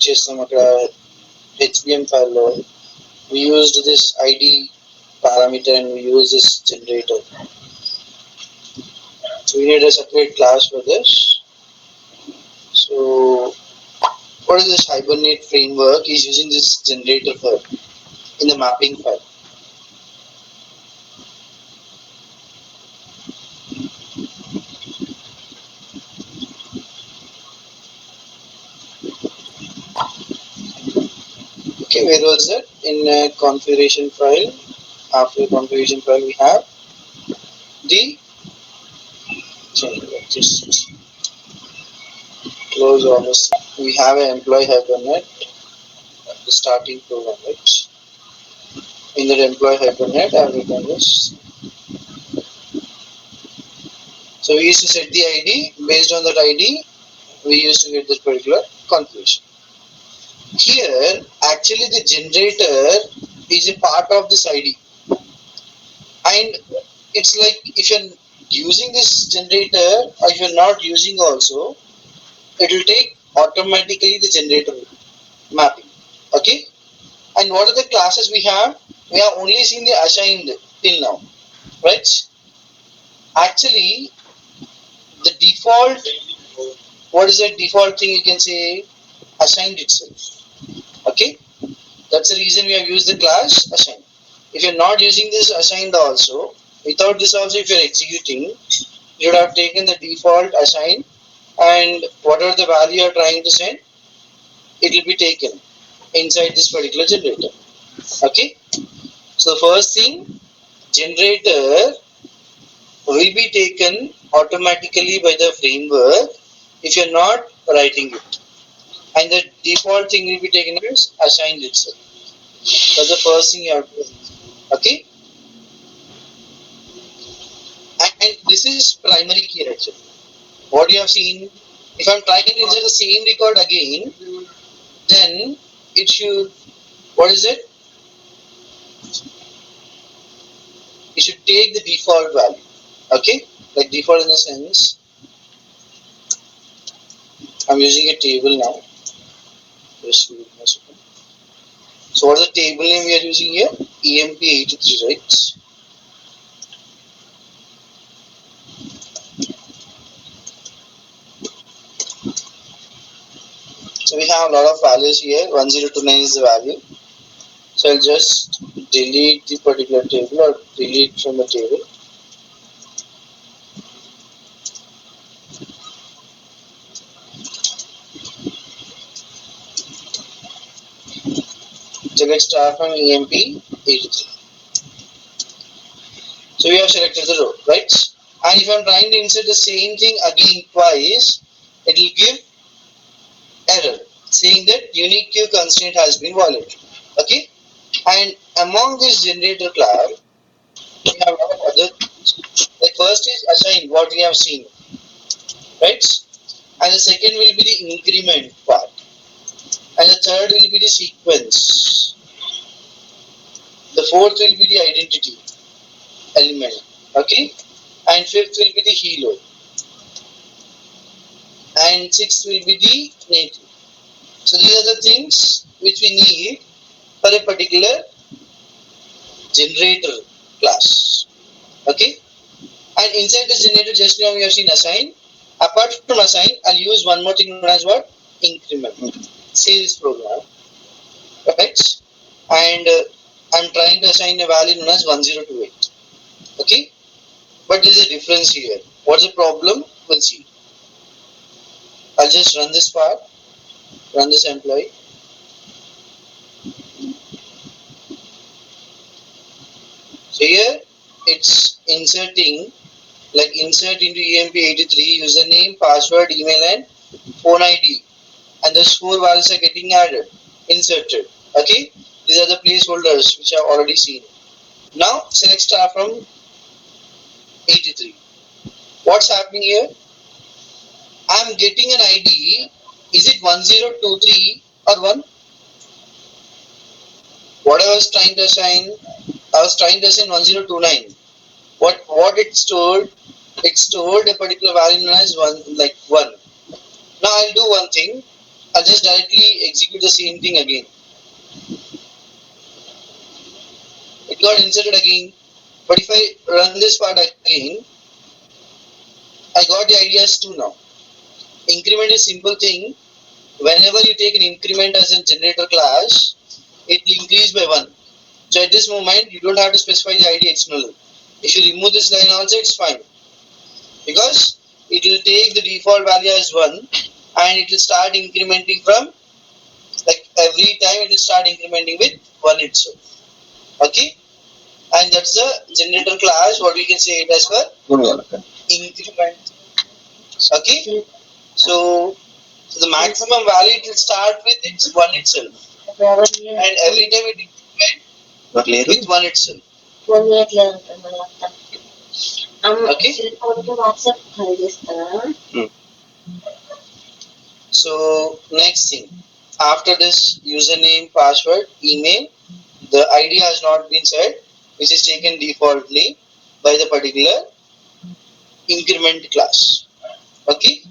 చేస్తాం అక్కడ HBM file లో we used this ID parameter and we use this generator. So we need a separate class for this. So what is this Hibernate framework is using this generator for in the mapping file. Okay, where was that? In a configuration file. After configuration file, we have the just close all this. We have an employee Hibernate, the starting program, right? In that employee Hibernate, I have written this. So we used to set the ID. Based on that ID, we used to get this particular configuration. Here, actually, the generator is a part of this ID, and it's like if you're using this generator or if you're not using also, it will take automatically the generator mapping. Okay, and what are the classes we have? We have only seen the assigned till now, right? Actually, the default, what is the default thing you can say? Assigned itself. Okay, that's the reason we have used the class assigned. If you're not using this assigned also, without this also, if you're executing, you would have taken the default assigned, and whatever the value you're trying to send, it will be taken inside this particular generator. Okay, so the first thing, generator will be taken automatically by the framework if you're not writing it, and the default thing will be taken as assigned itself. That's the first thing you have to do. Okay, and this is primary key actually. What you have seen, if I'm trying to insert the same record again, then it should, what is it? It should take the default value. Okay, like default in the sense, I'm using a table now. Just wait a second. So what is the table name we are using here? EMP83, right? So we have a lot of values here. 1029 is the value. So I'll just delete the particular table or delete from the table. So let's start from EMP83. So we have selected the row, right? And if I'm trying to insert the same thing again twice, it will give error saying that unique queue constraint has been violated. Okay, and among this generator class, we have a lot of other things. Like first is assign, what we have seen, right? And the second will be the increment part, and the third will be the sequence. The fourth will be the identity element. Okay, and fifth will be the helo, and sixth will be the native. So these are the things which we need for a particular generator class. Okay, and inside the generator, just now we have seen assign. Apart from assign, I'll use one more thing known as what? Increment. Save this program, right? And I'm trying to assign a value known as 1028. Okay, but there's a difference here. What's the problem? We'll see. I'll just run this part, run this employee. So here it's inserting, like insert into EMP83 username, password, email, and phone ID, and those 4 values are getting added, inserted. Okay, these are the placeholders which I've already seen. Now select star from 83. What's happening here? I'm getting an ID. Is it 1023 or 1? What I was trying to assign, I was trying to assign 1029. What it stored? It stored a particular value known as 1, like 1. Now I'll do one thing. I'll just directly execute the same thing again. It got inserted again. But if I run this part again, I got the idea as 2 now. Increment is simple thing. Whenever you take an increment as a generator class, it will increase by 1. So at this moment, you don't have to specify the ID externally. If you remove this line also, it's fine. Because it will take the default value as 1 and it will start incrementing from, like every time it will start incrementing with 1 itself. Okay? And that's the generator class, what we can say it as for increment. Okay? So the maximum value it will start with it's 1 itself. And every time it increment with 1 itself. Okay? So next thing, after this username, password, email, the ID has not been set, which is taken defaultly by the particular increment class. Okay?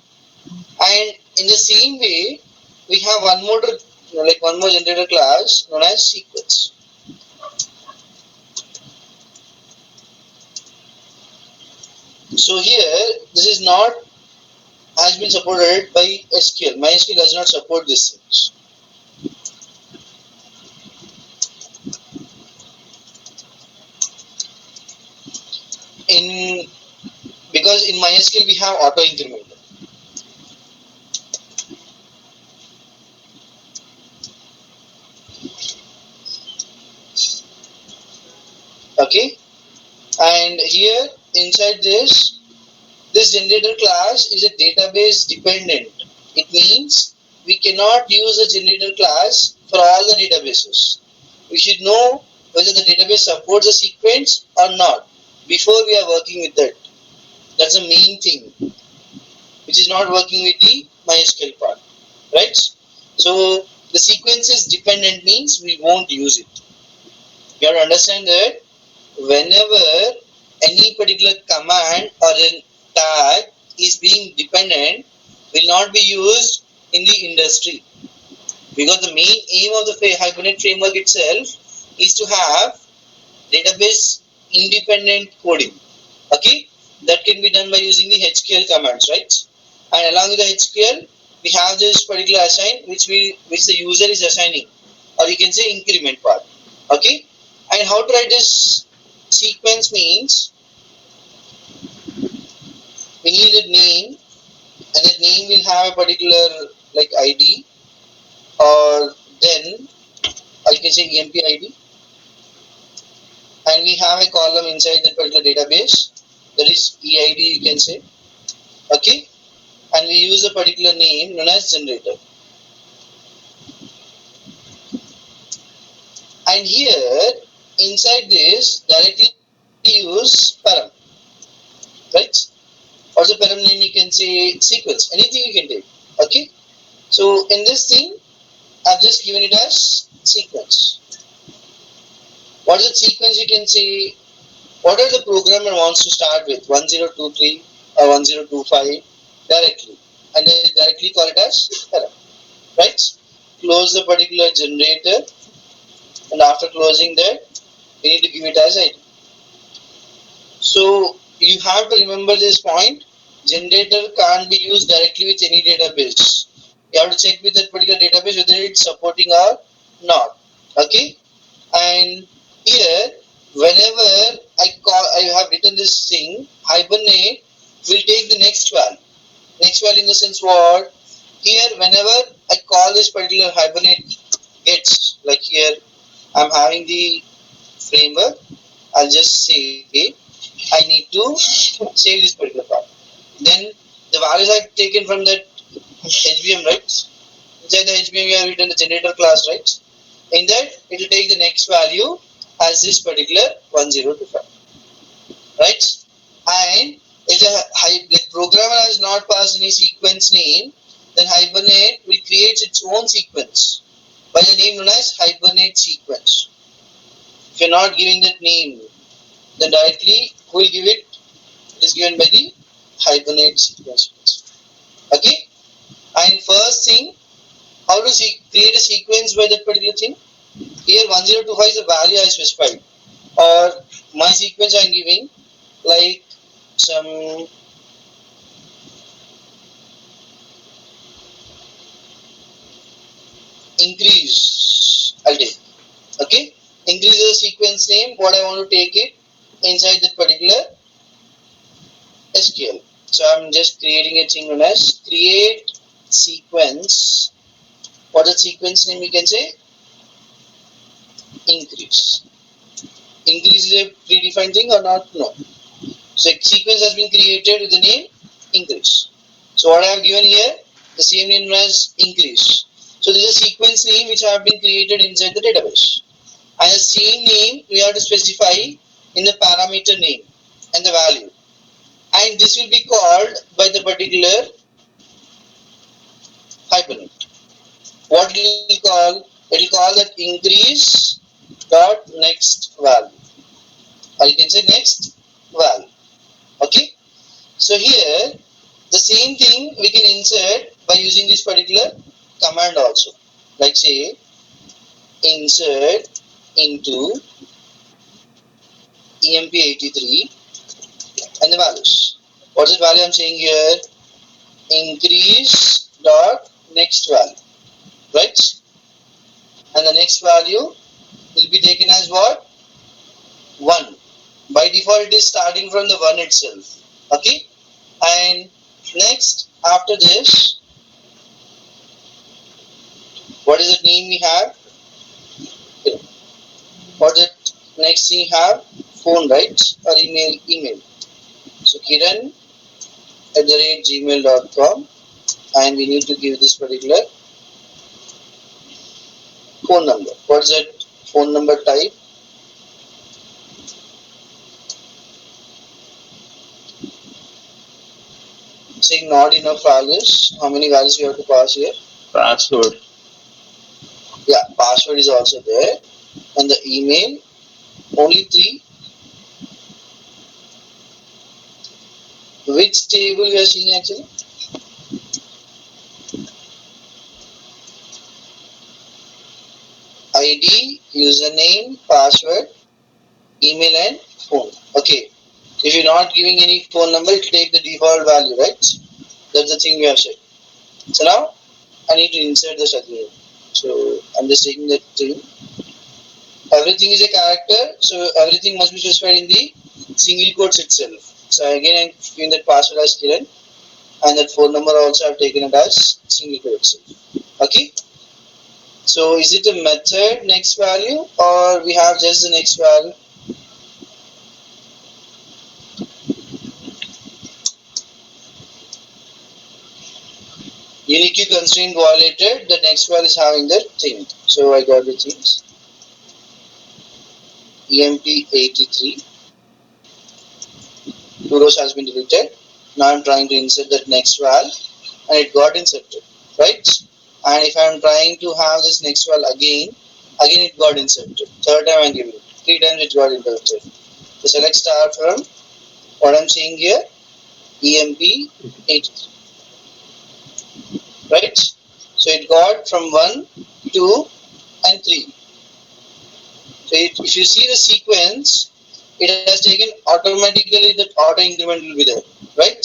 And in the same way, we have one more generator class known as sequence. So here, this is not has been supported by SQL. MySQL does not support these things. Because in MySQL we have auto increment. Okay, and here inside this generator class is a database dependent. It means we cannot use a generator class for all the databases. We should know whether the database supports a sequence or not before we are working with that. That's the main thing, which is not working with the MySQL part, right? So the sequence is dependent means we won't use it. You have to understand that whenever any particular command or a tag is being dependent, will not be used in the industry, because the main aim of the Hibernate framework itself is to have database independent coding. Okay, that can be done by using the HQL commands, right? And along with the HQL, we have this particular assign which the user is assigning, or you can say increment part. Okay, and how to write this sequence means we need a name, and that name will have a particular like ID, or then I can say EMP ID, and we have a column inside that particular database, that is EID you can say. Okay, and we use a particular name known as generator. And here inside this directly use param, right? Or the param name you can say sequence, anything you can take. Okay, so in this thing I've just given it as sequence. What is the sequence you can say? Whatever the programmer wants to start with, 1023 or 1025 directly, and then directly call it as param, right? Close the particular generator, and after closing that we need to give it as ID. So you have to remember this point. Generator can't be used directly with any database. You have to check with that particular database whether it's supporting or not. Okay, and here whenever I have written this thing, Hibernate will take the next value. Next value in the sense what? Here whenever I call this particular Hibernate gets, like here I'm having the framework, I'll just say I need to save this particular part. Then the values I've taken from that HBM, right? Inside the HBM we have written the generator class, right? In that it will take the next value as this particular 1025, right? And if the programmer has not passed any sequence name, then Hibernate will create its own sequence by the name known as Hibernate sequence. If you're not giving that name, then directly who will give it? It is given by the Hibernate sequence. Okay, and first thing how to create a sequence by that particular thing? Here 1025 is the value I specified, or my sequence I am giving like some increase. I'll take. Okay, increase is the sequence name. What I want to take it inside that particular SQL. So I'm just creating a thing known as create sequence. What is the sequence name? You can say increase. Increase is a predefined thing or not? No. So a sequence has been created with the name increase. So what I have given here, the same name as increase. So this is a sequence name which have been created inside the database. And the same name we have to specify in the parameter name and the value. And this will be called by the particular Hibernate. What it will call? It will call that increase dot next value, or you can say next value. Okay. So here the same thing we can insert by using this particular command also. Like say insert into emp83 and the values. What is the value I'm saying here? Increase dot next value, right? And the next value will be taken as what? 1. By default it is starting from the 1 itself. Okay. And next after this, what is the name we have? What is it next thing we have? Phone, right? Or email. So Kiran @gmail.com, and we need to give this particular phone number. What is that phone number type? Saying not enough values. How many values we have to pass here? Password. Yeah, password is also there. And the email, only 3. Which table we are seeing actually? ID, username, password, email and phone. Okay. If you're not giving any phone number, it will take the default value, right? That's the thing we have said. So now I need to insert this again. So I'm just taking that thing. Everything is a character, so everything must be specified in the single quotes itself. So again I'm giving that password as Kiran, and that phone number also I've taken it as single quote itself. Okay. So is it a method next value, or we have just the next value? Unique constraint violated, the next value is having the thing. So I got the things. EMP83. 2 rows has been deleted. Now I'm trying to insert that next val, and it got inserted, right? And if I'm trying to have this next val again it got inserted. Third time I'm giving it. 3 times it got inserted. So select star from what I'm saying here, EMP83. Right? So it got from 1, 2 and 3. So if you see the sequence, it has taken automatically, that auto increment will be there, right?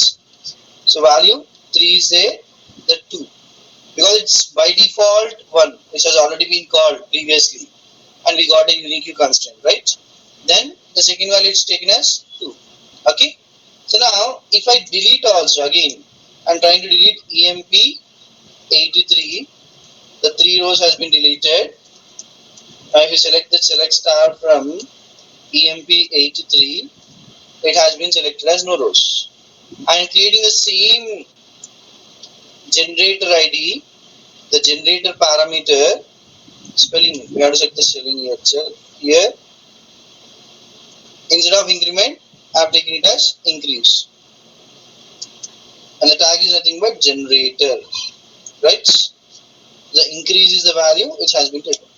So value 3 is there, the 2, because it's by default 1, which has already been called previously, and we got a unique constraint, right? Then the second value is taken as 2. Okay. So now if I delete also again, I'm trying to delete EMP83, the 3 rows has been deleted. Now if you select the select star from EMP83, it has been selected as no rows. I am creating the same generator ID, the generator parameter spelling. We have to select the spelling here itself. Here, instead of increment, I have taken it as increase, and the tag is nothing but generator, right? The increase is the value which has been taken.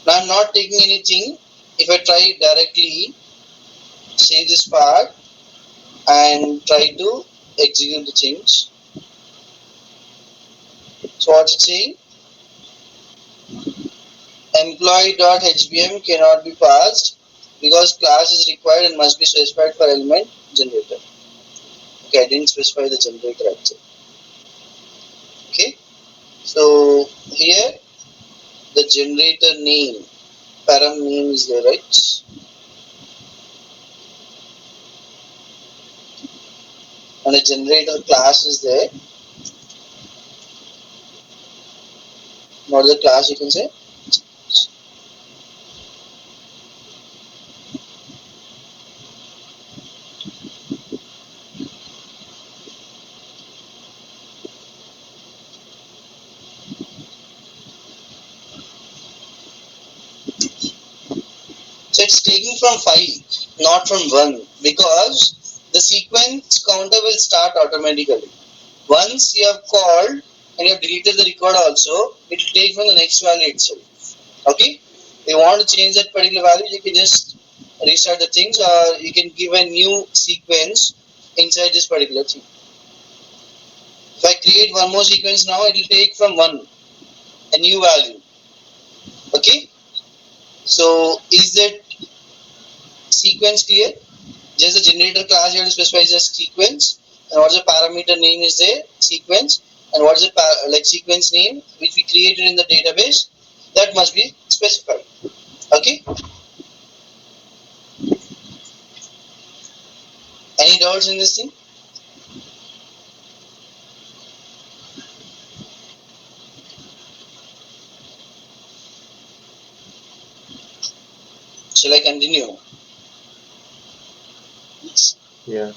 Now I'm not taking anything. If I try directly, save this part and try to execute the things. So what's it saying? Employee.hbm cannot be passed because class is required and must be specified for element generator. Okay, I didn't specify the generator actually. Okay, so here the generator name, param name is there, right? And the generator class is there. What is the class you can say? So it's taking from 5, not from 1, because the sequence counter will start automatically. Once you have called and you have deleted the record also, it will take from the next value itself. Okay? If you want to change that particular value, you can just restart the things, or you can give a new sequence inside this particular thing. If I create one more sequence now, it will take from 1 a new value. Okay? So is that sequence clear? Just the generator class you have to specify as a sequence, and what is the parameter name is there, sequence, and what is the like sequence name which we created in the database, that must be specified. Okay, any doubts in this thing? Shall I continue? Yeah.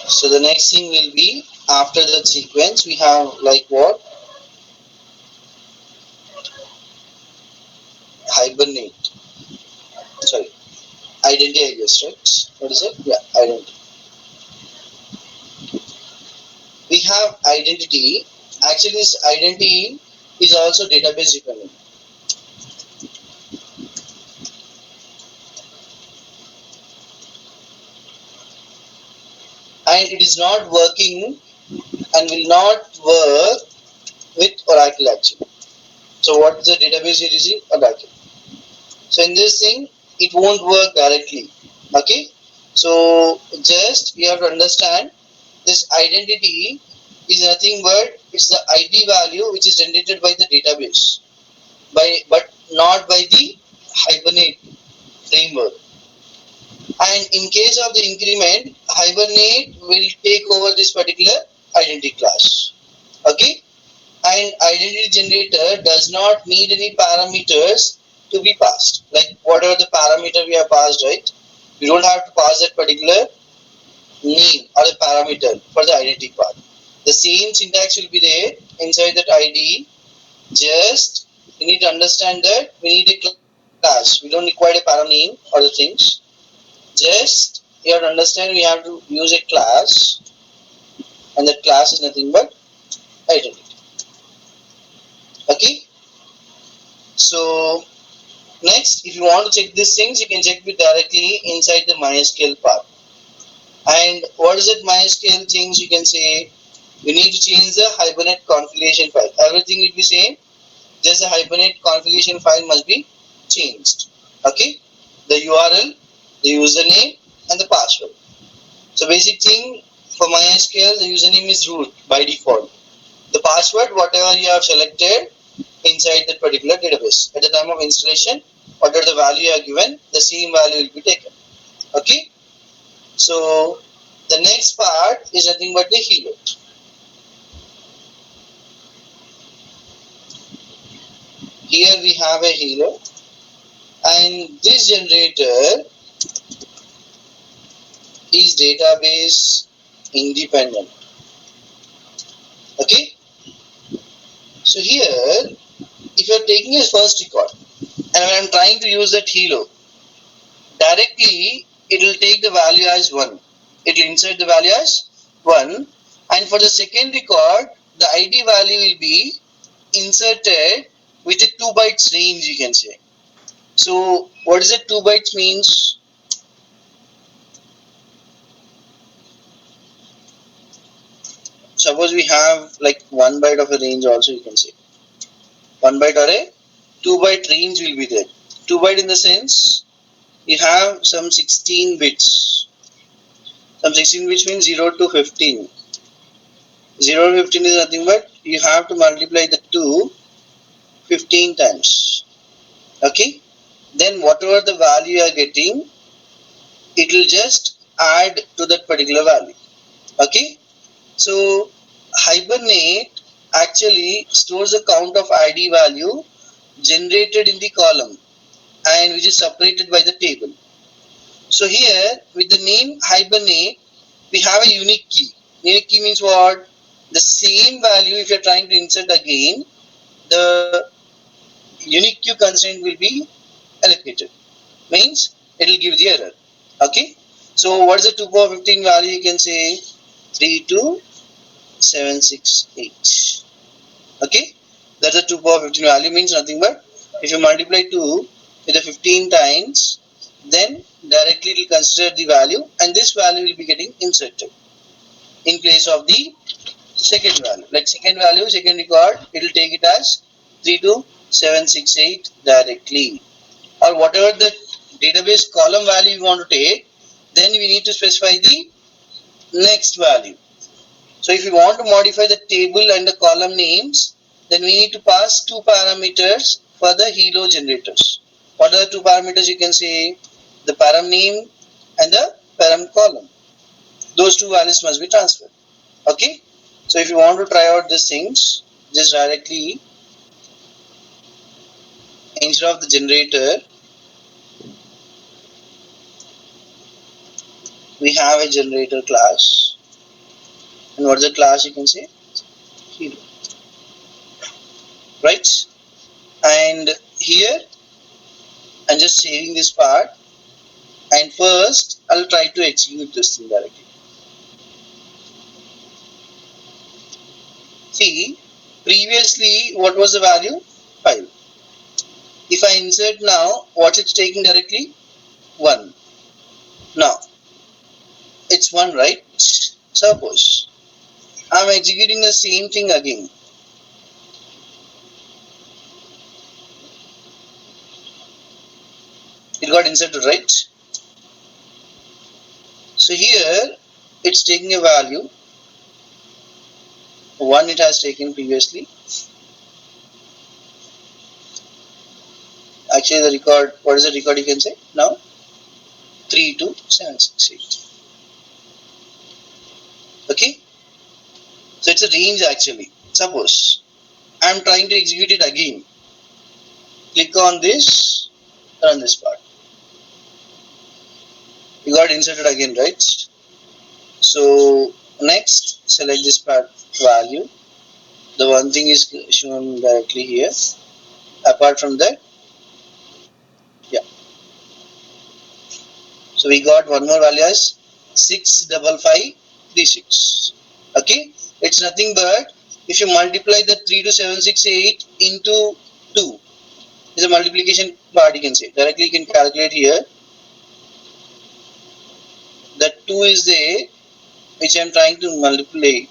So the next thing will be, after that sequence we have like what, hibernate, sorry, identity, I guess, right? What is it? Yeah, identity. We have identity. Actually this identity is also database dependent, and it is not working and will not work with Oracle actually. So what is the database you're using? Oracle. So in this thing, it won't work directly. Okay. So just you have to understand, this identity is nothing but it's the ID value which is generated by the database, but not by the Hibernate framework. And in case of the increment, Hibernate will take over this particular identity class. Okay, and identity generator does not need any parameters to be passed, like whatever the parameter we have passed, right? We don't have to pass that particular name or the parameter for the identity part. The same syntax will be there inside that ID. Just you need to understand that we need a class, we don't require a param name or the things. Just you have to understand we have to use a class, and that class is nothing but identity. Okay, so next, if you want to check these things, you can check it directly inside the MySQL part. And what is it MySQL things? You can say you need to change the Hibernate configuration file. Everything will be same, just the Hibernate configuration file must be changed. Okay, the URL, the username, and the password. So basic thing for MySQL, the username is root by default. The password, whatever you have selected inside that particular database at the time of installation, whatever the value you are given, the same value will be taken. Okay, so the next part is nothing but the hero. Here we have a hero, and this generator is database independent. Okay, so here if you are taking a first record and when I am trying to use that hero, directly it will take the value as 1. It will insert the value as 1, and for the second record the ID value will be inserted with a 2 bytes range, you can say. So what is it 2 bytes means? suppose we have like 1 byte of a range also, you can say 1 byte or a 2 byte range will be there. 2 byte in the sense you have some 16 bits. Some 16 bits means 0 to 15. 0 to 15 is nothing but you have to multiply the 2 15 times. Okay. Then whatever the value you are getting, it will just add to that particular value. Okay. So Hibernate actually stores a count of ID value generated in the column and which is separated by the table. So here with the name Hibernate, we have a unique key. Unique key means what? The same value if you are trying to insert again, the unique key constraint will be allocated. Means it will give the error. Okay. So what is the 2 power 15 value? You can say 32768. Okay. That's the 2 power 15 value, means nothing but if you multiply 2 with the 15 times, then directly it will consider the value and this value will be getting inserted in place of the second value. Like second value, second record, it will take it as 32768 directly. Or whatever the database column value you want to take, then we need to specify the next value. So if you want to modify the table and the column names, then we need to pass 2 parameters for the helo generators. What are the 2 parameters? You can say the param name and the param column. Those 2 values must be transferred. Okay. So if you want to try out these things, just directly instead of the generator, we have a generator class. And what's the class? You can say hero. Right? And here I'm just saving this part, and first I'll try to execute this thing directly. See, previously what was the value? 5. If I insert now, what's it taking directly? 1. Now it's 1, right? Suppose I'm executing the same thing again. It got inserted, right? So here it's taking a value 1 it has taken previously. Actually the record, what is the record you can say now? 32768. Okay. So it's a range actually. Suppose I'm trying to execute it again. Click on this, run this part. You got inserted again, right? So next select this part value. The one thing is shown directly here. Apart from that, yeah. So we got one more value as 65536. Okay, it's nothing but if you multiply the 32768 into 2, is a multiplication part, you can say. Directly you can calculate here. The 2 is there, which I am trying to multiply.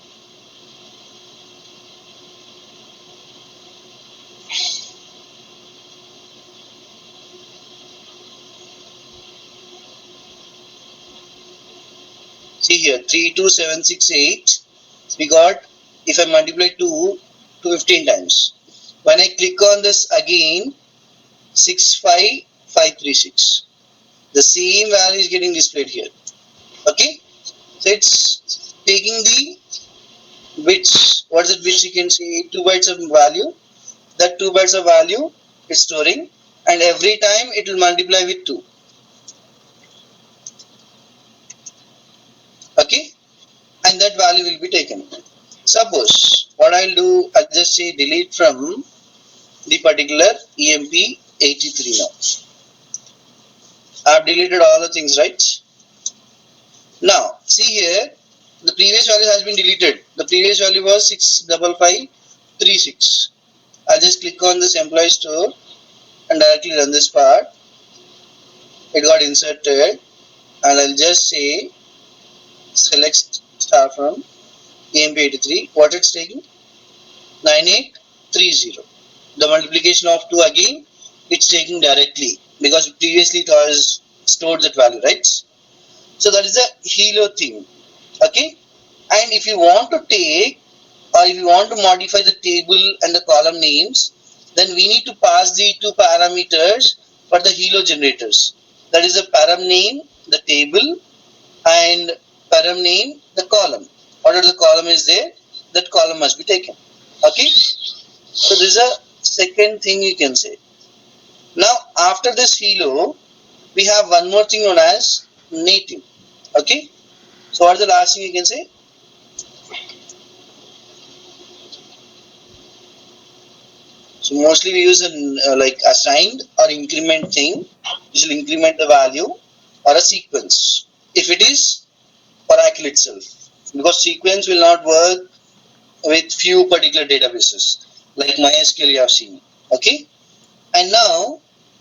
See here, 32768. We got, if I multiply 2 to 15 times. When I click on this again, 65536. The same value is getting displayed here. Okay, so it's taking the bits. What is the bits? You can see 2 bytes of value. That 2 bytes of value is storing, and every time it will multiply with 2. Okay, and that value will be taken. Suppose what I'll do, I'll just say delete from the particular EMP83 now. I've deleted all the things, right? Now see here, the previous value has been deleted. The previous value was 65536. I'll just click on this employee store and directly run this part. It got inserted, and I'll just say select star from AMP83. What it's taking? 9830. The multiplication of 2 again, it's taking directly because previously it was stored that value, right? So that is a hilo thing. Okay. And if you want to take, or if you want to modify the table and the column names, then we need to pass the two parameters for the hilo generators. That is the param name, the table, and param name, the column. Whatever the column is there, that column must be taken. Okay. So this is a second thing you can say. Now after this hilo, we have one more thing known as native. Okay. So what is the last thing you can say? So mostly we use like assigned or increment thing, which will increment the value, or a sequence if it is Oracle itself, because sequence will not work with few particular databases like MySQL you have seen. Okay. And now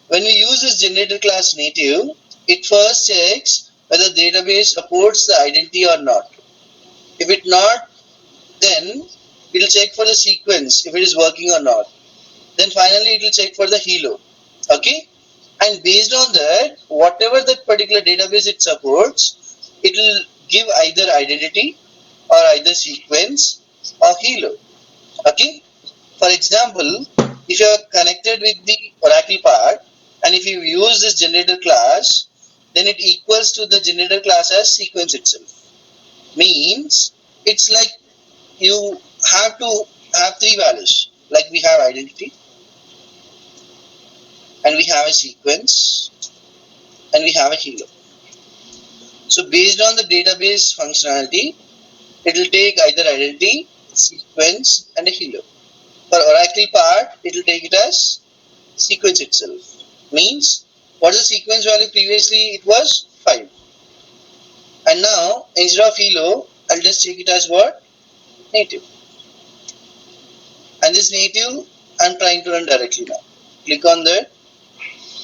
when we use this generator class native, it first checks whether the database supports the identity or not. If it not, then it will check for the sequence if it is working or not. Then finally it will check for the hilo. Okay. And based on that, whatever that particular database it supports, it will give either identity or either sequence or hilo. Okay. For example, if you are connected with the Oracle part, and if you use this generator class, then it equals to the generator class as sequence itself. Means it's like you have to have three values, like we have identity, and we have a sequence, and we have a hilo. So based on the database functionality, it will take either identity, sequence, and a hilo. For Oracle part, it will take it as sequence itself. Means what is the sequence value? Previously it was 5, and now instead of hilo, I'll just take it as what? Native. And this native I'm trying to run directly now. Click on that.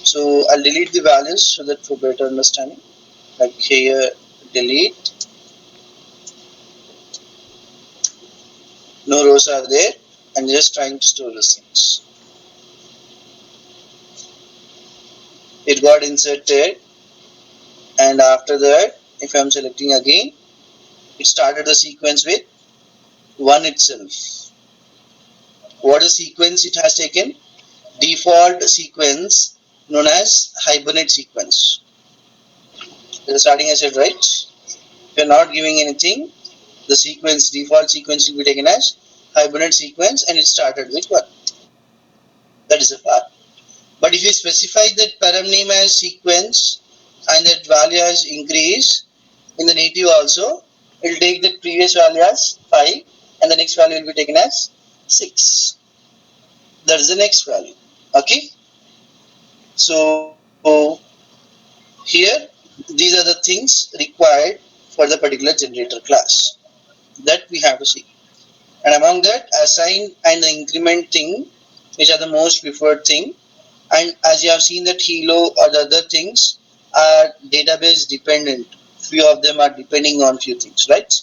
So I'll delete the values so that for better understanding. Like here, delete. No rows are there. I'm just trying to store the things. It got inserted, and after that, if I'm selecting again, it started the sequence with 1 itself. What is the sequence it has taken? Default sequence known as Hibernate sequence. The starting I said, right? If you're not giving anything, the sequence, default sequence will be taken as Hibernate sequence, and it started with 1. That is a part. But if you specify that param name as sequence and that value has increased in the native also, it will take the previous value as 5 and the next value will be taken as 6. That is the next value. Okay. So here these are the things required for the particular generator class that we have to see. And among that, assign and the increment thing, which are the most preferred thing. And as you have seen that hilo or the other things are database dependent. Few of them are depending on few things, right?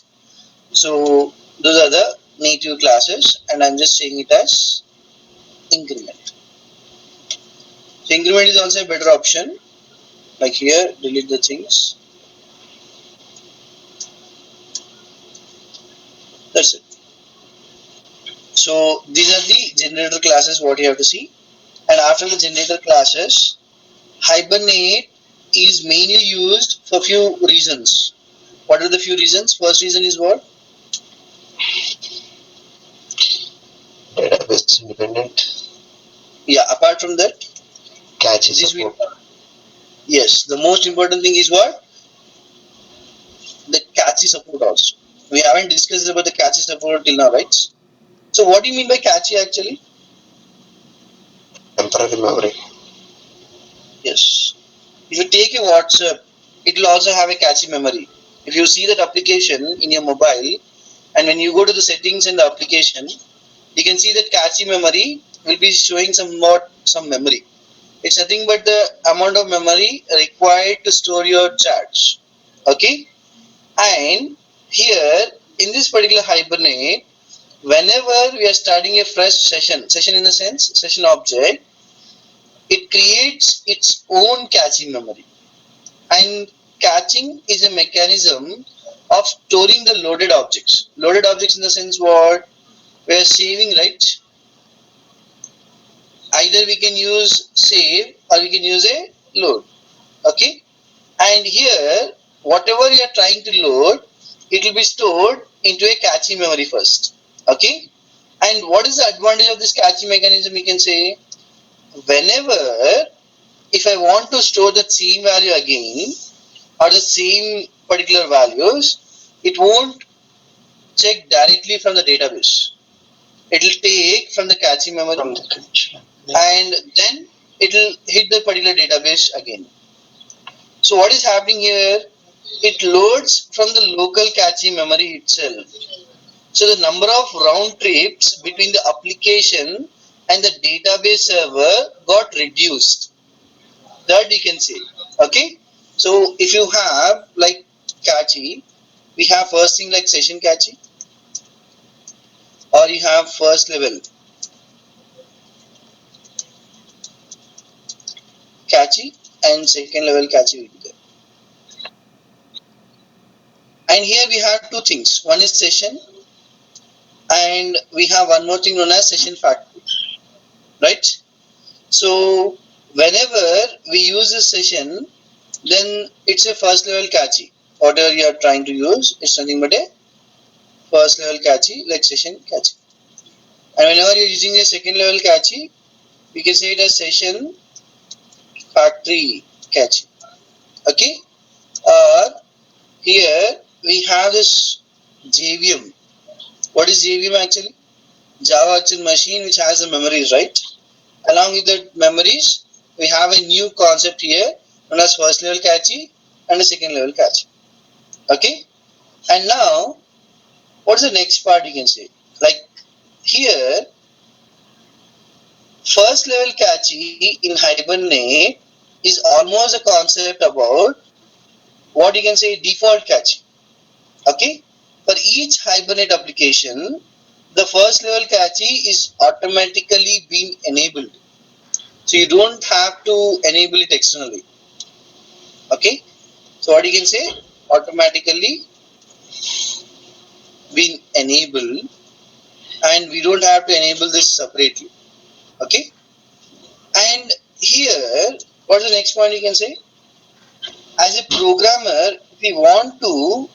So those are the native classes, and I'm just saying it as increment. So increment is also a better option. Like here, delete the things. That's it. So these are the generator classes what you have to see. And after the generator classes, Hibernate is mainly used for few reasons. What are the few reasons? First reason is what? Database independent. Yeah, apart from that, Cache support. Yes, the most important thing is what? The cache support also. We haven't discussed about the cache support till now, right? So what do you mean by cache actually? Temporary memory. Yes. If you take a WhatsApp, it will also have a cache memory. If you see that application in your mobile, and when you go to the settings in the application, you can see that cache memory will be showing some memory. It's nothing but the amount of memory required to store your chats. Okay? And here in this particular Hibernate, whenever we are starting a fresh session in the sense session object, it creates its own caching memory. And caching is a mechanism of storing the loaded objects. Loaded objects in the sense what? We are saving, right? Either we can use save or we can use a load. Okay? And here, whatever you are trying to load, it will be stored into a caching memory first. Okay? And what is the advantage of this caching mechanism? We can say, whenever, if I want to store that same value again, or the same particular values, it won't check directly from the database. It will take from the caching memory and then it will hit the particular database again. So what is happening here? It loads from the local caching memory itself. So the number of round trips between the application and the database server got reduced. That you can say. Okay. So if you have like cache, we have first thing like session cache, or you have first level cache and second level cache will be there. And here we have two things. One is session, and we have one more thing known as session factory, right? So whenever we use this session, then it's a first level cache. Whatever you are trying to use, it's nothing but a first level cache like session cache. And whenever you're using a second level cache, we can say it as session factory cache. Okay? Or here we have this JVM. What is JVM actually? Java Virtual Machine, which has the memories, right? Along with the memories, we have a new concept here known as first level cache and a second level cache. Okay? And now, what's the next part you can say? Like here, first level cache in Hibernate is almost a concept about what you can say default cache. Okay? For each Hibernate application, the first level cache is automatically being enabled. So you don't have to enable it externally. Okay? So what you can say? Automatically being enabled, and we don't have to enable this separately. Okay? And here, what's the next point you can say? As a programmer, if we want to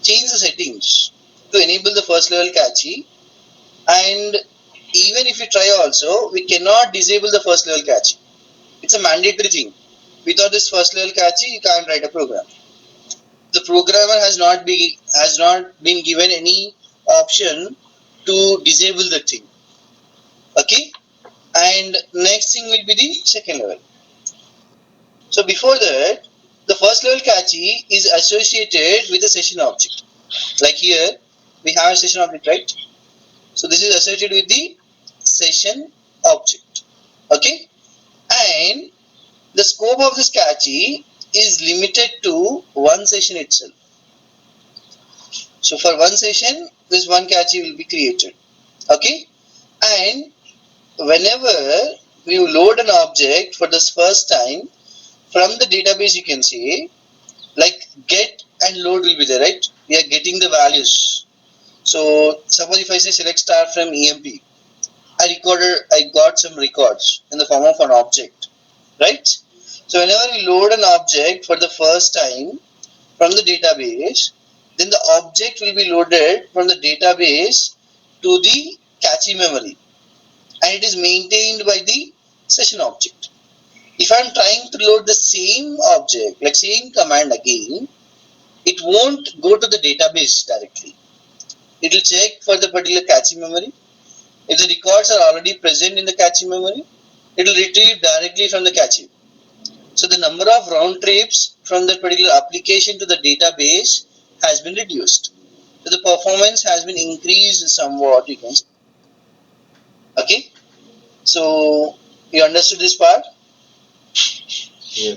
change the settings to enable the first level cache, and even if we try also, we cannot disable the first level cache. It's a mandatory thing. Without this first level cache, you can't write a program. The programmer has not been given any option to disable the thing. Okay? And next thing will be the second level. So before that, the first level cache is associated with a session object. Like here, we have a session object, right? So this is associated with the session object. Okay? And the scope of this cache is limited to one session itself. So for one session, this one cache will be created. Okay? And whenever we load an object for the first time, from the database you can say, like get and load will be there, right? We are getting the values. So suppose if I say select star from EMP, I got some records in the form of an object, right? So whenever we load an object for the first time from the database, then the object will be loaded from the database to the cache memory, and it is maintained by the session object. If I am trying to load the same object, like same command again, it won't go to the database directly. It will check for the particular cache memory. If the records are already present in the cache memory, it will retrieve directly from the cache. So the number of round trips from that particular application to the database has been reduced. So the performance has been increased somewhat, you can say. Okay? So you understood this part? Yeah.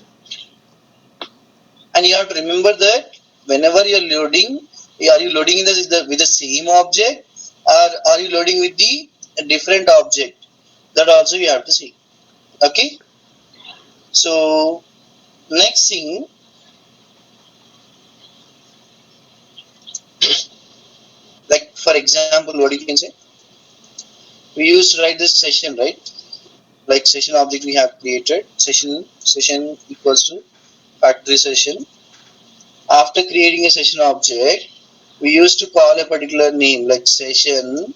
And you have to remember that whenever you are loading Are you loading in with the same object, or are you loading with the different object? That also you have to see. Okay. So next thing, like for example, what you can say, we used to write this session, right? Like session object we have created, session equals to factory session. After creating a session object, we used to call a particular name like session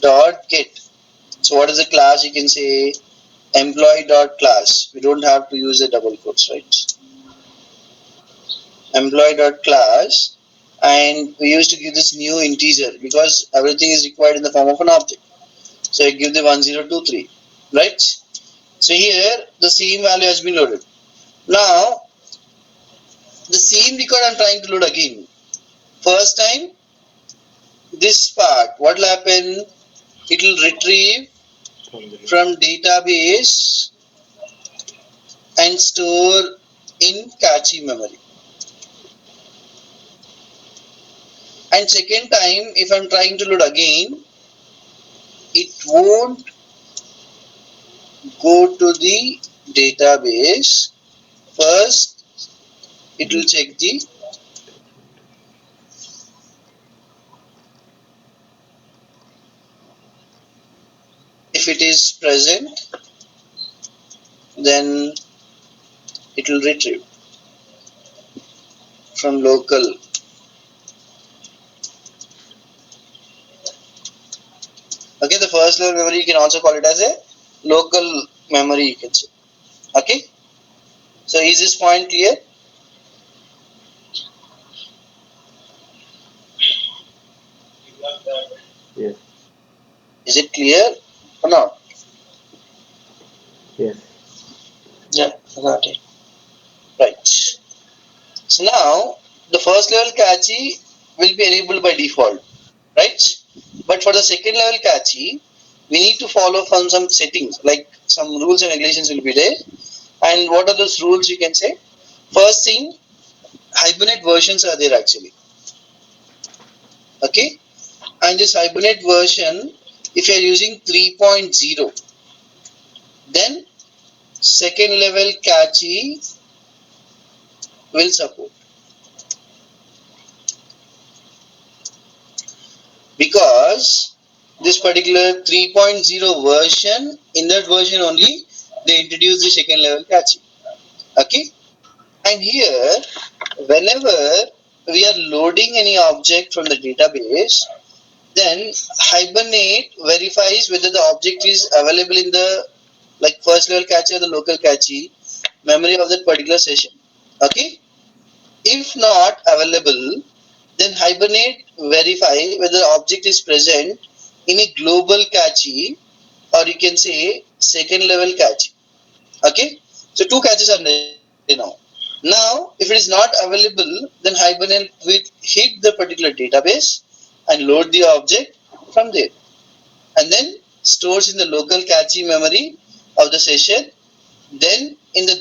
dot get. So what is the class? You can say employee dot class. We don't have to use the double quotes, right? Employee dot class, and we used to give this new integer because everything is required in the form of an object. So I give the 1023, right? So here the same value has been loaded. Now the same record I'm trying to load again. First time, this part, what will happen? It will retrieve from database and store in cache memory. And second time, if I'm trying to load again, it won't go to the database. First, it will check the if it is present, then it will retrieve from local. Okay, the first level memory you can also call it as a local memory, you can say. Okay, so is this point clear? Yes. Is it clear or not? Yes. Yeah, I got it. Right. So now the first level cache will be enabled by default, right? But for the second level cache, we need to follow from some settings, like some rules and regulations will be there. And what are those rules you can say? First thing, Hibernate versions are there actually. Okay, and this Hibernate version, if you are using 3.0, then second level cache will support, because this particular 3.0 version, in that version only they introduce the second level cache. Okay, and here whenever we are loading any object from the database, then Hibernate verifies whether the object is available in the like first level cache or the local cache memory of that particular session. Okay, if not available, then Hibernate verify whether the object is present in a global cache, or you can say second level cache. Okay, so two caches are there now. Now if it is not available, then Hibernate will hit the particular database and load the object from there, and then stores in the local cache memory of the session. Then in the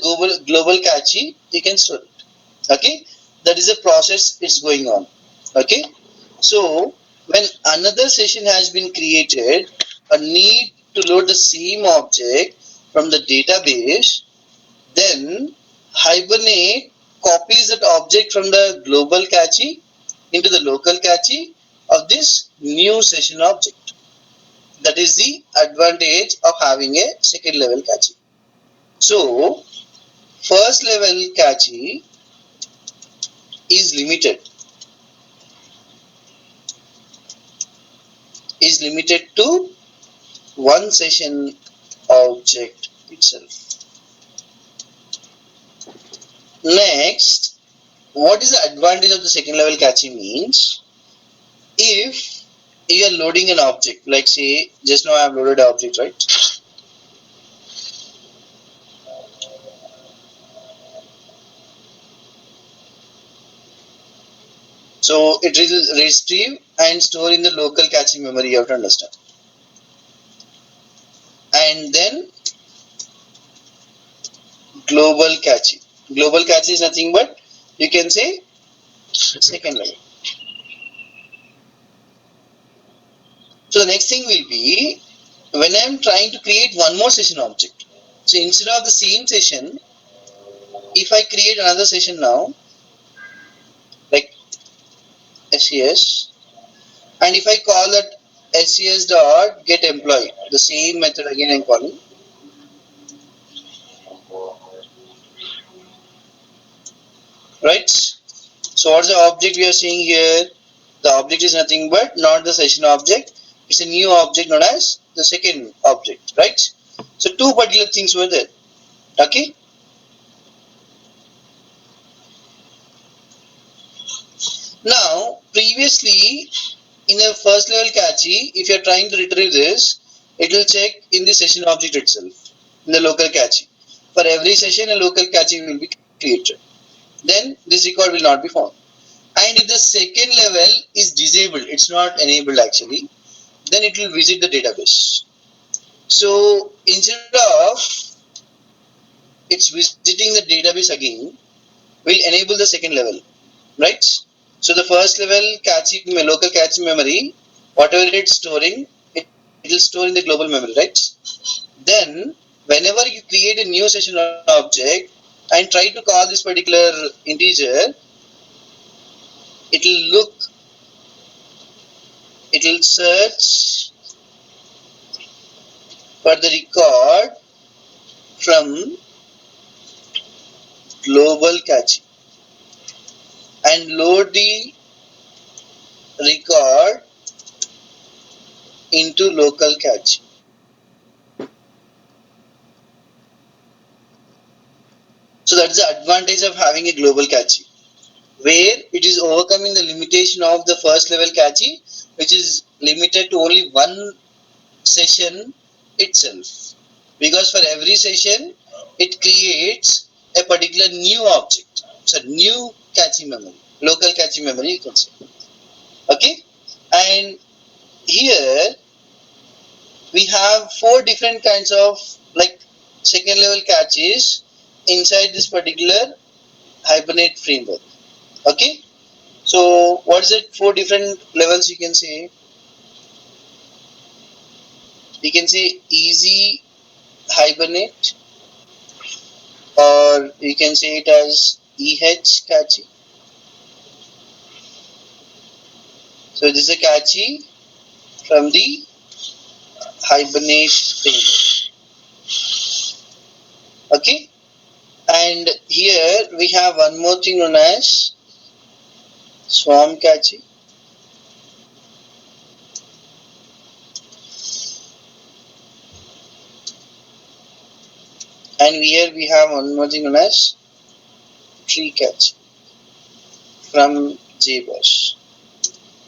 global cache you can store it. Okay, that is a process it's going on. Okay, so when another session has been created, a need to load the same object from the database, then Hibernate copies that object from the global cache into the local cache of this new session object. That is the advantage of having a second level cache. So first level cache is limited to one session object itself. Next, what is the advantage of the second level cache means? If you are loading an object, like say just now I have loaded an object, right? So it will retrieve and store in the local cache memory, you have to understand. And then global cache. Global cache is nothing but, you can say, second level. So the next thing will be when I'm trying to create one more session object. So instead of the same session, if I create another session now, like SES, and if I call that SES dot get employee, the same method again I'm calling, right? So what's the object we are seeing here? The object is nothing but not the session object. It's a new object known as the second object, right? So two particular things were there. Okay. Now previously in a first level cache, if you are trying to retrieve this, it will check in the session object itself, in the local cache. For every session, a local cache will be created. Then this record will not be found. And if the second level is disabled, it's not enabled actually, then it will visit the database. So instead of it's visiting the database again, we'll enable the second level, right? So the first level cache, local cache memory, whatever it's storing, it will store in the global memory, right? Then whenever you create a new session object and try to call this particular integer, it will look, it will search for the record from global cache and load the record into local cache. So that's the advantage of having a global cache, where it is overcoming the limitation of the first level cache, which is limited to only one session itself. Because for every session, it creates a particular new object. So new cache memory, local cache memory you can say. Okay, and here we have four different kinds of like second level caches inside this particular Hibernate framework. Okay, so what is it? Four different levels you can say. You can say easy Hibernate, or you can say it as EH cache. So this is a cache from the Hibernate framework. Okay, and here we have one more thing known as swarm cache. And here we have one more thing known as tree cache from JBoss.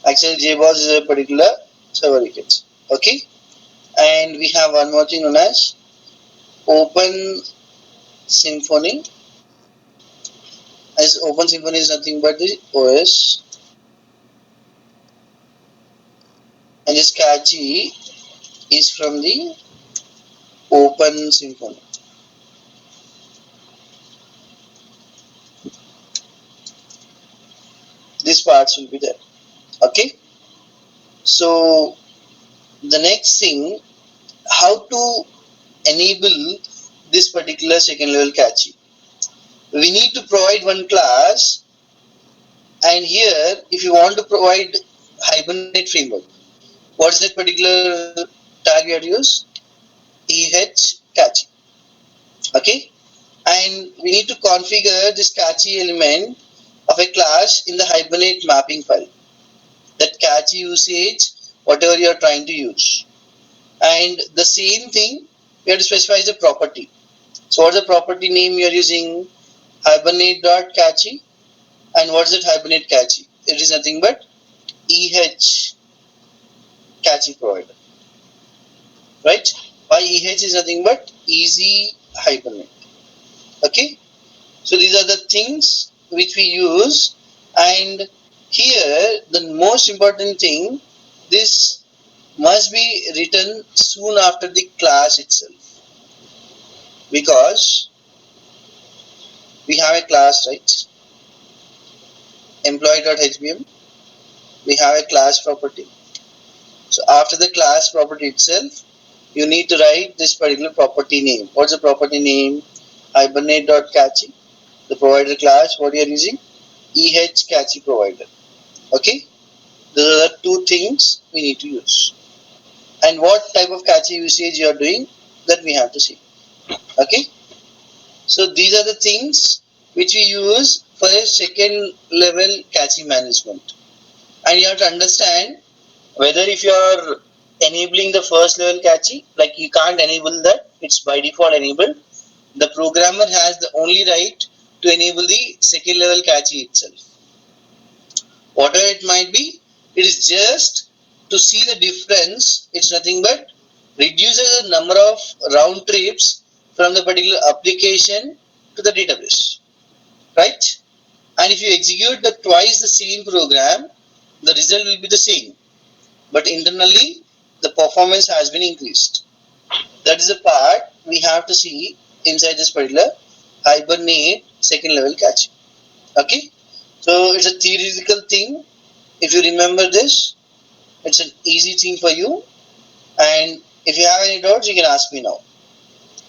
Actually, JBoss is a particular server you can say. Okay, and we have one more thing known as Open Symphony. As Open Symphony is nothing but the OS, and this cache is from the Open Symphony. These parts will be there. Okay, so the next thing, how to enable this particular second level cache. We need to provide one class, and here if you want to provide Hibernate framework, what's that particular tag you have to use? EH cache. Okay, and we need to configure this cache element of a class in the Hibernate mapping file. That cache usage, whatever you are trying to use, and the same thing we have to specify the property. So what's the property name you are using? Hibernate.cache. And what's that Hibernate cache? It is nothing but EH cache provider, right? Why EH is nothing but easy Hibernate. Okay, so these are the things which we use, and here the most important thing, this must be written soon after the class itself, because we have a class, right? Employee.hbm, we have a class property, So after the class property itself, you need to write this particular property name. What's the property name? Hibernate.catchy. The provider class, what you are using? catchy provider. Okay? Those are the two things we need to use. And what type of catchy usage you are doing, that we have to see. Okay? So these are the things which we use for a second level catchy management. And you have to understand whether if you are enabling the first level catchy, like you can't enable that, it's by default enabled. The programmer has the only right to enable the second level catchy itself. Whatever it might be, it is just to see the difference. It's nothing but reduces the number of round trips from the particular application to the database, right? And if you execute the twice the same program, the result will be the same, but internally the performance has been increased. That is the part we have to see inside this particular Hibernate second level catch. Okay, so it's a theoretical thing. If you remember this, it's an easy thing for you. And if you have any doubts, you can ask me now.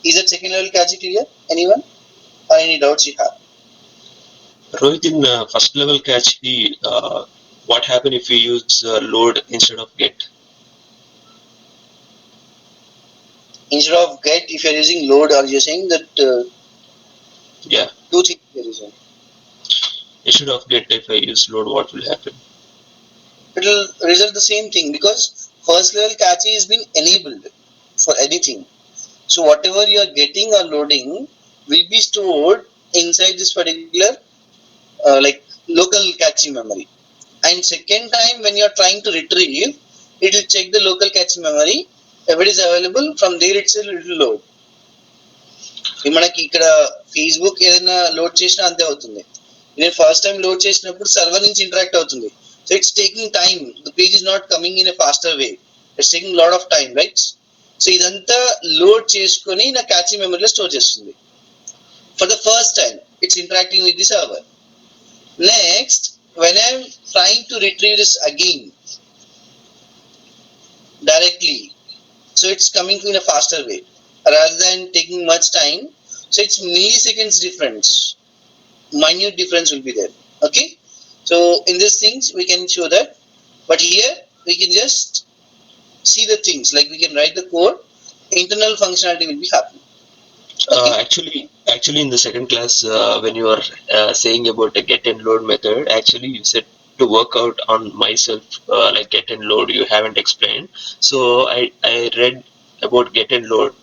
Is that second level catch clear? Anyone? Or any doubts you have? Rohit, in first level catch, what happen if we use load instead of get? Instead of get, if you're using load, or you're saying that Yeah, two things you're using. instead of get, if I use load, what will happen? It will result the same thing, because first level catchy is being enabled for anything. So whatever you are getting or loading will be stored inside this particular like local cache memory. And second time when you are trying to retrieve, it will check the local cache memory. If it is available, from there itself it will load. మనకి ఇక్కడ Facebook ఏదైనా load చేసినా అంతే అవుతుంది. నేను first time load చేసినప్పుడు server నుంచి interact అవుతుంది. So it's taking time. The page is not coming in a faster way. It's taking lot of time, right? So ఇదంతా లోడ్ చేసుకొని నా క్యాచీ మెమరీలో స్టోర్ చేస్తుంది. For the first time it's interacting with the server. Next, when I'm trying to retrieve this again directly, so it's coming in a faster way rather than taking much time. So it's milliseconds difference, minute difference will be there. Okay, so in these things we can show that, but here we can just see the things, like we can write the code, internal functionality will be happening. Okay? Actually, in the second class, when you are saying about the get and load method, actually you said to work out on myself, like get and load. You haven't explained, so I read about get and load.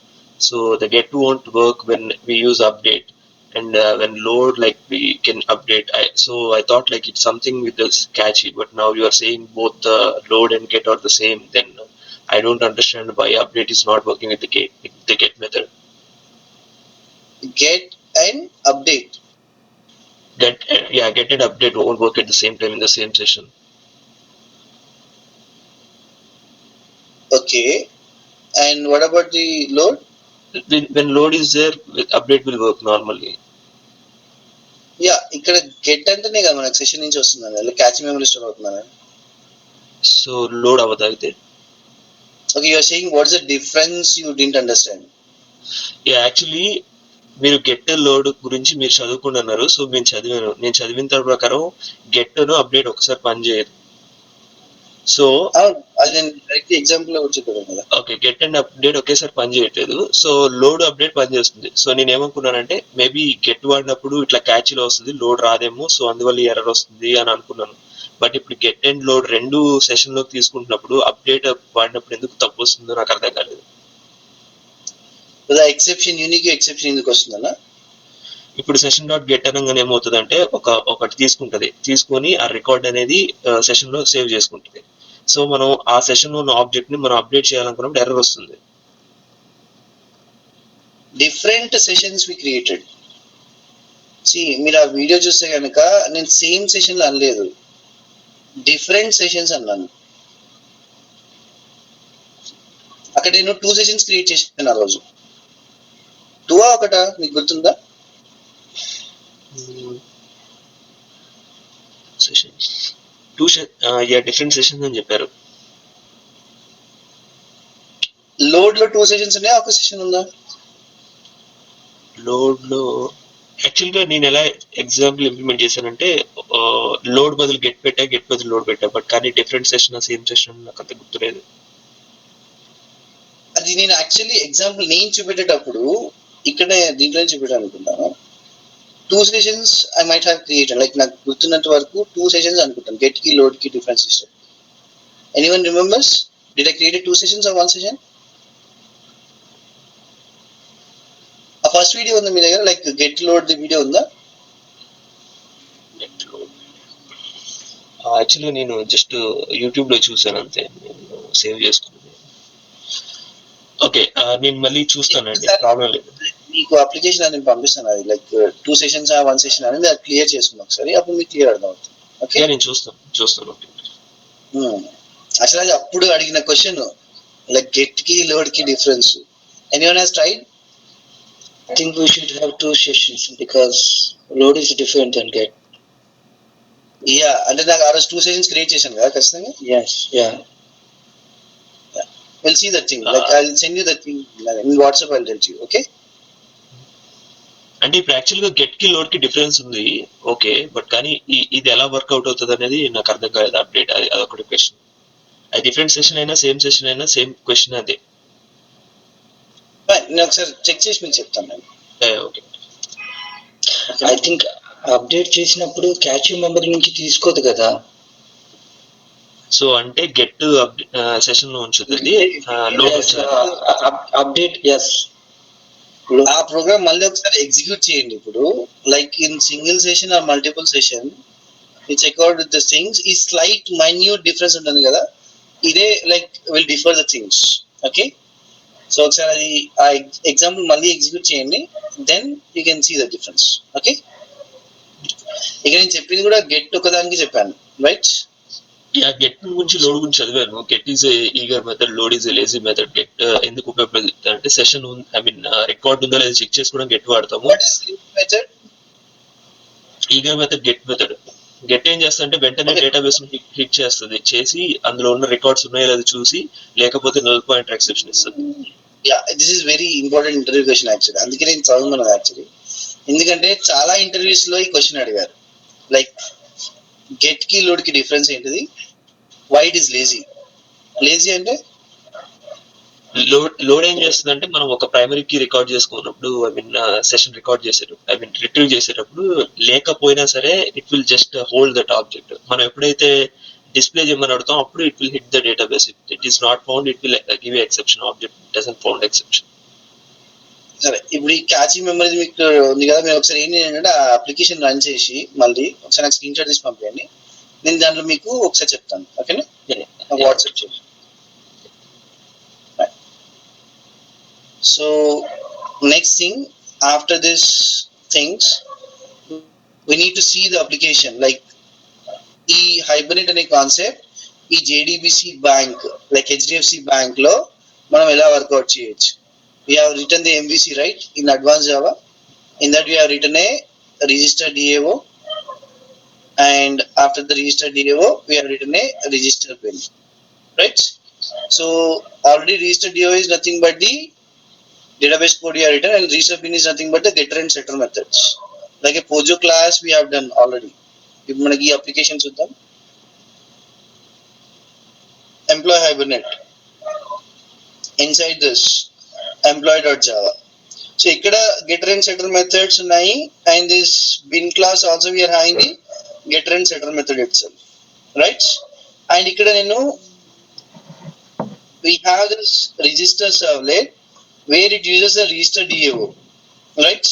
So the get won't work when we use update, and when load, like we can update. So I thought like it's something with this catchy, but now you are saying both the load and get are the same. Then I don't understand why update is not working with the get method. Get and update. Get and update won't work at the same time in the same session. Okay, and what about the load? When load is there, update will work normally. Yeah, ఇక్కడ get అంటేనే కదా మనకు session నుంచి వస్తుంది, cache memory store అవుతుందా? So load అవ్వదు అయితే. Okay, you are saying what's the difference you didn't understand. Yeah, actually మీరు గెట్ లోడ్ గురించి మీరు చదువుకుంటున్నారు. సో నేను చదివిన ప్రకారం గెట్ ను అప్డేట్ ఒకసారి పనిచేయదు. సో అది నేను డైరెక్ట్ ఎగ్జాంపుల్ చెప్పాను కదా. ఓకే, గెట్ అండ్ అప్డేట్ ఒకేసారి పనిచేయట్లేదు. సో లోడ్ అప్డేట్ పనిచేస్తుంది. సో నేను ఏమనుకున్నానంటే మేబీ గెట్ వాడినప్పుడు ఇట్లా క్యాచ్లో వస్తుంది, లోడ్ రాదేమో, సో అందువల్ల ఎర్రర్ వస్తుంది అని అనుకున్నాను. బట్ ఇప్పుడు గెట్ అండ్ లోడ్ రెండు సెషన్ లోకి తీసుకుంటున్నప్పుడు అప్డేట్ వాడినప్పుడు ఎందుకు తప్పు వస్తుందో నాకు అర్థం కాలేదు. ఎక్సెప్షన్, యూనిక్ ఎక్సెప్షన్ ఎందుకు వస్తుందన్నా? ఇప్పుడు సెషన్ డాట్ గెట్ అనగానే ఏమవుతుందంటే ఒకటి తీసుకొని ఆ రికార్డ్ అనేది సెషన్ లో సేవ్ చేసుకుంటుంది. సో మనం ఆ సెషన్ లో ఉన్న ఆబ్జెక్ట్ ని మనం అప్డేట్ చేయాలనుకున్నప్పుడు ఎర్రర్ వస్తుంది. Different sessions we created. మీరు ఆ వీడియో చూస్తే కనుక నేను సేమ్ సెషన్ లో అనలేదు, డిఫరెంట్ సెషన్స్ అన్నాను. అక్కడ నేను 2 సెషన్స్ క్రియేట్ చేసాను ఆ రోజు. 2 ఒకటా మీకు గుర్తుందా? సెషన్స్ డిఫరెంట్ సెషన్స్ అని చెప్పారు. లోడ్ లో 2 సెషన్స్ ఉన్నాయా, ఒక సెషన్ ఉందా? లోడ్ లో యాక్చువల్గా నేను ఎలా ఎగ్జాంపుల్ ఇంప్లిమెంట్ చేశానంటే లోడ్ బదులు గెట్ బదులు లోడ్ పెట్టా, బట్ కానీ డిఫరెంట్ సెషన్ సేమ్ సెషన్ నాకు అంత గుర్తులేదు. అది నేను యాక్చువల్లీ ఎగ్జాంపుల్ నేను చూపెట్టేటప్పుడు ఇక్కడే దీంట్లో చూపెట్టాను అనుకుంటాను. 2 sessions I might have created, like నాకు గుర్తున్నంత వరకు 2 సెషన్స్ అనుకుంటాను, గెట్ కి లోడ్ కి డిఫరెన్స్ ఇష్టం. Anyone remembers, did I created 2 sessions or 1 session? ఆ ఫస్ట్ వీడియో ఉందా మీ దగ్గర, like get load the video ఉందా? గెట్ లోడ్ యాక్చువల్గా నేను జస్ట్ యూట్యూబ్ లో చూసాను అంతే, నేను సేవ్ చేసుకున్నాను. ఓకే, నేను మళ్ళీ చూస్తానండి, ప్రాబ్లం లేదు. మీకు అప్లికేషన్ అని పంపిస్తాను, అది లైక్ 2 సెషన్స్ 1 సెషన్ అనేది అది క్లియర్ చేసుకున్నాం ఒకసారి, అప్పుడు మీకు క్లియర్ అర్థం అవుతుంది. ఓకే, నేను చూస్తాను. ఓకే, అసలు అది అప్పుడు అడిగిన క్వశ్చన్, లైక్ గెట్ కి లోడ్ కి difference. Anyone has tried? I think we should have 2 sessions because load is different than get. Yeah, అంటే నాకు ఆ రోజు 2 సెషన్స్ క్రియేట్ చేశాను కదా ఖచ్చితంగా. Yes, yeah. We'll see that thing. Like I'll send you that thing in WhatsApp. I'll tell you. Okay. అంటే ఇప్పుడు యాక్చువల్గా గెట్ కి లోడ్ కి డిఫరెన్స్ ఉంది, ఓకే, బట్ కానీ ఇది ఎలా వర్కౌట్ అవుతుంది అనేది నాకు అర్థం కాలేదు. అప్డేట్ అదొకటి క్వశ్చన్. అది డిఫరెంట్ సెషన్ అయినా సేమ్ సెషన్ అయినా సేమ్ క్వశ్చన్ అదే. నేను ఒకసారి చెక్ చేసి మీకు చెప్తాను నేను. ఓకే, I think అప్డేట్ చేసినప్పుడు క్యాచ్ మెంబర్ నుంచి తీసుకోదు కదా. సో అంటే గెట్ సెషన్ లో ఉంచుతుంది, లోడ్ అప్డేట్. ఎస్, ఆ ప్రోగ్రామ్ మళ్ళీ ఒకసారి ఎగ్జిక్యూట్ చేయండి ఇప్పుడు, like in single session are multiple session. ఈ చెక్అవుట్ విత్ ద థింగ్స్, ఈ స్లైట్ మైన్యూట్ డిఫరెన్స్ ఉంటుంది కదా, ఇదే like will differ the things. Okay, so ఒకసారి అది ఆ ఎగ్జాంపుల్ మళ్ళీ ఎగ్జిక్యూట్ చేయండి, then you can see the difference. Okay, ఇక నేను చెప్పింది కూడా గెట్ ఒకదానికి చెప్పాను, రైట్? గెట్ గురించి లోడ్ గురించి చదివాను. Get is eager method, load is lazy method. Get ఎందుకు ఉపయోగపడుతుంది అంటే సెషన్ ఐ మీన్ రికార్డ్ ఉందో లేదా చెక్ చేసుకోవడం గెట్ వాడతాము. ఈగర్ మెథడ్ గెట్ ఏం చేస్తుందంటే వెంటనే డేటాబేస్ హిట్ చేస్తుంది, చేసి అందులో ఉన్న రికార్డ్స్ ఉన్నాయో లేదో చూసి, లేకపోతే నల్ పాయింట్ ఎక్సెప్షన్ ఇస్తుంది. This is very important interview question actually, అందుకే నేను చదువుకున్నాను యాక్చువల్లీ. ఎందుకంటే చాలా ఇంటర్వ్యూస్ లో ఈ క్వశ్చన్ అడిగారు, లైక్ గెట్ కి లోడ్ కి డిఫరెన్స్ ఏంటిది, వై ఇట్ ఈస్ లేజీ అంటే లోడ్ ఏం చేస్తుంది అంటే మనం ఒక ప్రైమరీ కీ రికార్డ్ చేసుకున్నప్పుడు, ఐ మీన్ సెషన్ రికార్డ్ చేసేటప్పుడు, ఐ మీన్ రిట్రీవ్ చేసేటప్పుడు లేకపోయినా సరే it will just hold that object. మనం ఎప్పుడైతే డిస్ప్లే చేయమని అడుగుతాం అప్పుడు it will hit the database. It is not found, it will give exception. Object doesn't found exception. సరే, ఇప్పుడు ఈ క్యాచీ మెమరీ మీకు ఉంది కదా, మీరు ఒకసారి ఏం చేయండి, ఆ అప్లికేషన్ రన్ చేసి మళ్ళీ ఒకసారి నాకు స్క్రీన్ షాట్ తీసి పంపించండి, నేను దాంట్లో మీకు ఒకసారి చెప్తాను. ఓకేనా, వాట్సాప్ చేయండి. So next thing, after this things, we need to see the application. Like ఈ హైబర్నేట్ అనే కాన్సెప్ట్ ఈ JDBC bank, like HDFC bank లో మనం ఎలా వర్కౌట్ చేయొచ్చు. We have written the MVC, right, in advanced Java. In that we have written a register DAO, and after the register DAO we have written a register bin, right? So already register DAO is nothing but the database code we have written, and register bin is nothing but the getter and setter methods. Like a Pojo class we have done already. If manaki application chuddam, employee hibernate, inside this employee.java. So ikkada getter and setter methods unnai, and this bin class also we are having the getter and setter method itself, right? And ikkada nenu we have this register servlet where it uses a register DAO, right,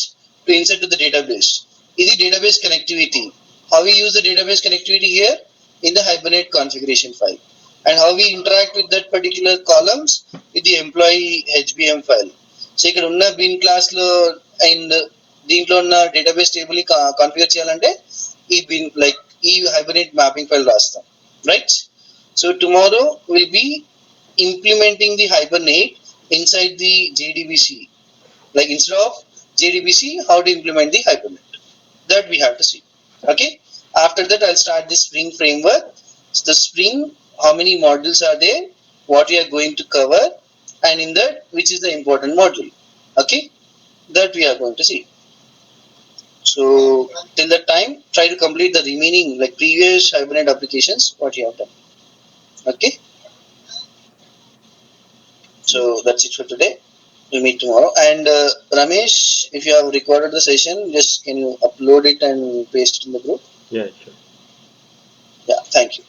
to insert to the database. This is database connectivity. How we use the database connectivity here in the Hibernate configuration file, and how we interact with that particular columns with the employee HBM file. So ఇక్కడ ఉన్న bin class లో and దీంట్లో ఉన్న database table ని configure చేయాలంటే ఈ bin, like ఈ Hibernate mapping file రాస్తాం, right? So tomorrow we'll be implementing the Hibernate inside the JDBC. Like instead of JDBC, how to implement the Hibernate, that we have to see. Okay, after that I'll start the Spring framework. So the Spring, how many modules are there, what we are going to cover, and in that which is the important module. Okay, that we are going to see. So till that time, try to complete the remaining like previous Hibernate applications what you have done. Okay, so that's it for today. We'll meet tomorrow. And Ramesh, if you have recorded the session, just can you upload it and paste it in the group? Yeah, sure. Yeah, thank you.